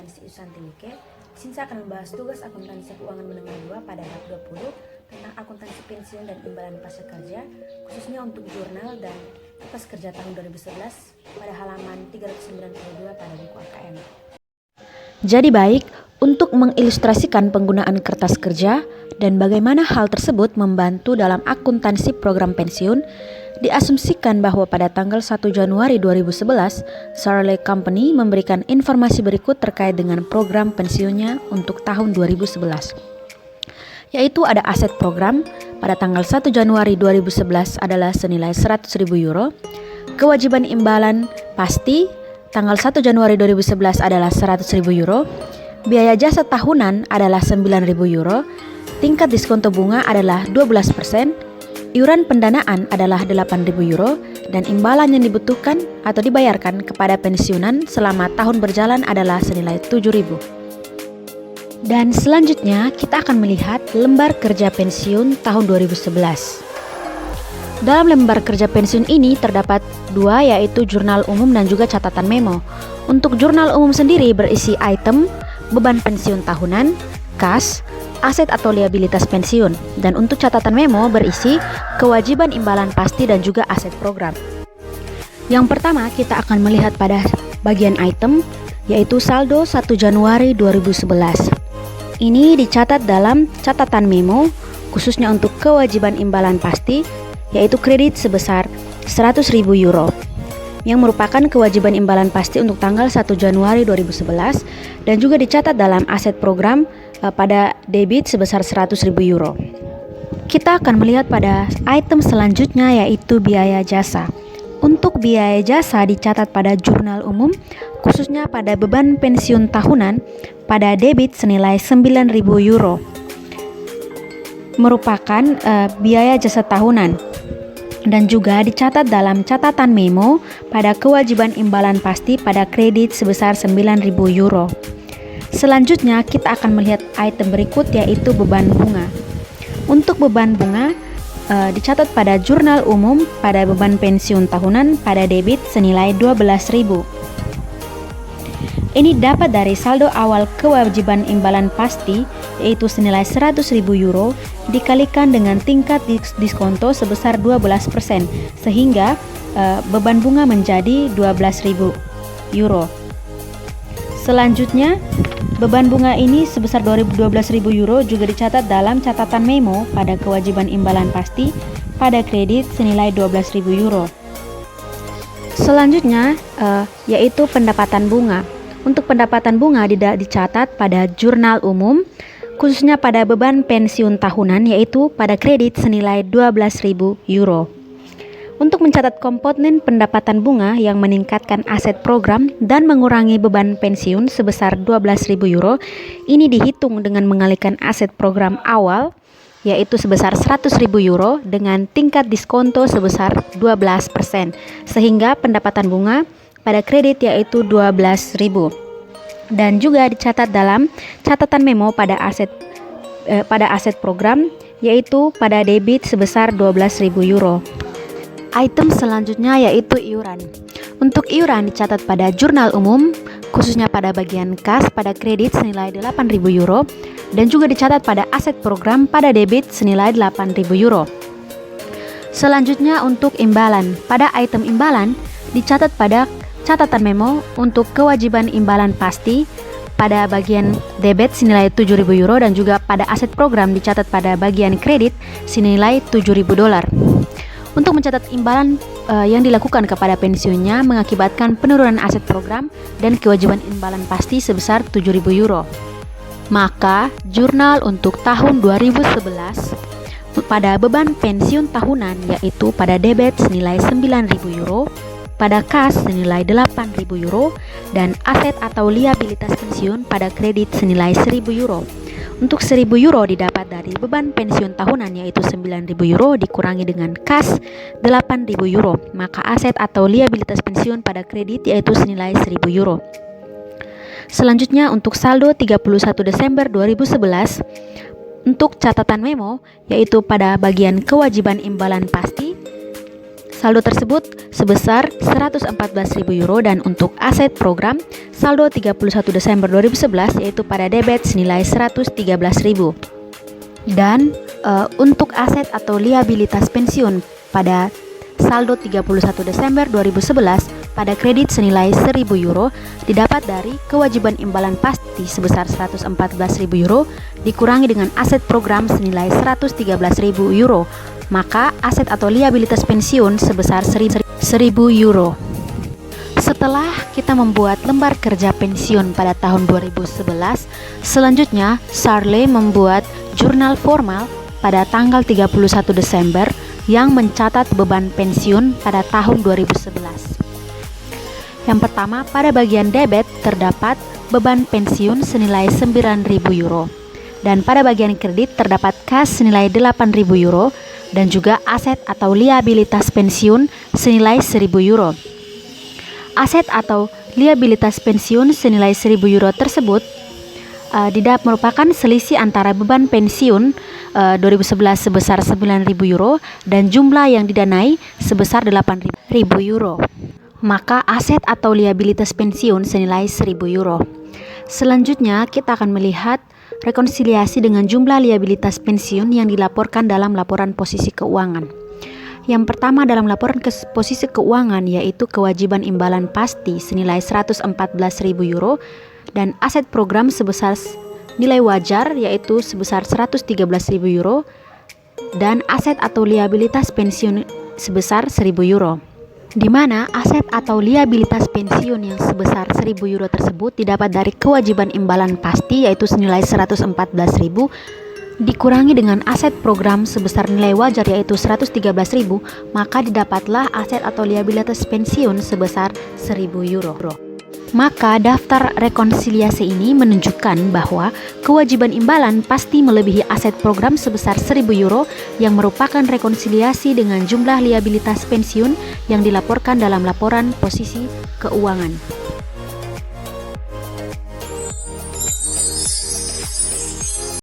akuntansi Usantilike, Sinsa akan membahas tugas akuntansi keuangan menengah 2 pada bab 20 tentang akuntansi pensiun dan imbalan pasca kerja, khususnya untuk jurnal dan kertas kerja tahun 2011 pada halaman 392 pada buku AKM. Jadi baik, untuk mengilustrasikan penggunaan kertas kerja dan bagaimana hal tersebut membantu dalam akuntansi program pensiun, diasumsikan bahwa pada tanggal 1 Januari 2011, Sarley Company memberikan informasi berikut terkait dengan program pensiunnya untuk tahun 2011. Yaitu ada aset program pada tanggal 1 Januari 2011 adalah senilai 100.000 euro, kewajiban imbalan pasti tanggal 1 Januari 2011 adalah 100.000 euro, biaya jasa tahunan adalah 9.000 euro, tingkat diskonto bunga adalah 12%, iuran pendanaan adalah 8.000 euro, dan imbalan yang dibutuhkan atau dibayarkan kepada pensiunan selama tahun berjalan adalah senilai 7.000. Dan selanjutnya kita akan melihat lembar kerja pensiun tahun 2011. Dalam lembar kerja pensiun ini terdapat dua, yaitu jurnal umum dan juga catatan memo. Untuk jurnal umum sendiri berisi item beban pensiun tahunan, kas, aset atau liabilitas pensiun. Dan untuk catatan memo berisi kewajiban imbalan pasti dan juga aset program. Yang pertama kita akan melihat pada bagian item, yaitu saldo 1 Januari 2011. Ini dicatat dalam catatan memo khususnya untuk kewajiban imbalan pasti, yaitu kredit sebesar 100.000 euro yang merupakan kewajiban imbalan pasti untuk tanggal 1 Januari 2011, dan juga dicatat dalam aset program pada debit sebesar 100.000 euro. Kita akan melihat pada item selanjutnya, yaitu biaya jasa. Untuk biaya jasa dicatat pada jurnal umum khususnya pada beban pensiun tahunan pada debit senilai 9.000 euro merupakan biaya jasa tahunan, dan juga dicatat dalam catatan memo pada kewajiban imbalan pasti pada kredit sebesar 9.000 euro. Selanjutnya kita akan melihat item berikut, yaitu beban bunga. Untuk beban bunga dicatat pada jurnal umum pada beban pensiun tahunan pada debit senilai 12.000. Ini dapat dari saldo awal kewajiban imbalan pasti, yaitu senilai 100.000 euro dikalikan dengan tingkat diskonto sebesar 12%, sehingga beban bunga menjadi 12.000 euro. Selanjutnya, beban bunga ini sebesar 12.000 euro juga dicatat dalam catatan memo pada kewajiban imbalan pasti pada kredit senilai 12.000 euro. Selanjutnya, yaitu pendapatan bunga. Untuk pendapatan bunga dicatat pada jurnal umum khususnya pada beban pensiun tahunan, yaitu pada kredit senilai 12.000 euro. Untuk mencatat komponen pendapatan bunga yang meningkatkan aset program dan mengurangi beban pensiun sebesar 12.000 euro, ini dihitung dengan mengalihkan aset program awal, yaitu sebesar 100.000 euro dengan tingkat diskonto sebesar 12%, sehingga pendapatan bunga pada kredit yaitu 12.000. Dan juga dicatat dalam catatan memo pada aset program, yaitu pada debit sebesar 12.000 euro. Item selanjutnya yaitu iuran. Untuk iuran dicatat pada jurnal umum khususnya pada bagian kas pada kredit senilai 8.000 euro, dan juga dicatat pada aset program pada debit senilai 8.000 euro. Selanjutnya untuk imbalan. Pada item imbalan dicatat pada catatan memo untuk kewajiban imbalan pasti pada bagian debit senilai 7.000 euro, dan juga pada aset program dicatat pada bagian kredit senilai 7.000 dolar. Untuk mencatat imbalan yang dilakukan kepada pensiunnya mengakibatkan penurunan aset program dan kewajiban imbalan pasti sebesar 7.000 euro. Maka jurnal untuk tahun 2011 pada beban pensiun tahunan, yaitu pada debit senilai 9.000 euro, pada kas senilai 8.000 euro, dan aset atau liabilitas pensiun pada kredit senilai 1.000 euro. Untuk 1.000 euro didapat dari beban pensiun tahunan, yaitu 9.000 euro dikurangi dengan kas 8.000 euro, maka aset atau liabilitas pensiun pada kredit yaitu senilai 1.000 euro. Selanjutnya untuk saldo 31 Desember 2011, untuk catatan memo yaitu pada bagian kewajiban imbalan pasti saldo tersebut sebesar 114.000 euro, dan untuk aset program saldo 31 Desember 2011 yaitu pada debit senilai 113.000. Dan untuk aset atau liabilitas pensiun pada saldo 31 Desember 2011 pada kredit senilai 1.000 euro didapat dari kewajiban imbalan pasti sebesar 114.000 euro dikurangi dengan aset program senilai 113.000 euro, maka aset atau liabilitas pensiun sebesar 1.000 euro. Setelah kita membuat lembar kerja pensiun pada tahun 2011, selanjutnya Sarle membuat jurnal formal pada tanggal 31 Desember yang mencatat beban pensiun pada tahun 2011. Yang pertama, pada bagian debit terdapat beban pensiun senilai 9.000 euro, dan pada bagian kredit terdapat kas senilai 8.000 euro dan juga aset atau liabilitas pensiun senilai 1.000 euro. Aset atau liabilitas pensiun senilai 1.000 euro tersebut merupakan selisih antara beban pensiun 2011 sebesar 9.000 euro dan jumlah yang didanai sebesar 8.000 euro. Maka aset atau liabilitas pensiun senilai 1.000 euro. Selanjutnya kita akan melihat rekonsiliasi dengan jumlah liabilitas pensiun yang dilaporkan dalam laporan posisi keuangan. Yang pertama dalam laporan posisi keuangan yaitu kewajiban imbalan pasti senilai 114.000 euro dan aset program sebesar nilai wajar yaitu sebesar 113.000 euro dan aset atau liabilitas pensiun sebesar 1.000 euro. Di mana aset atau liabilitas pensiun yang sebesar 1.000 euro tersebut didapat dari kewajiban imbalan pasti yaitu senilai 114.000 dikurangi dengan aset program sebesar nilai wajar yaitu 113.000, maka didapatlah aset atau liabilitas pensiun sebesar 1.000 euro. Maka daftar rekonsiliasi ini menunjukkan bahwa kewajiban imbalan pasti melebihi aset program sebesar 1.000 euro yang merupakan rekonsiliasi dengan jumlah liabilitas pensiun yang dilaporkan dalam laporan posisi keuangan.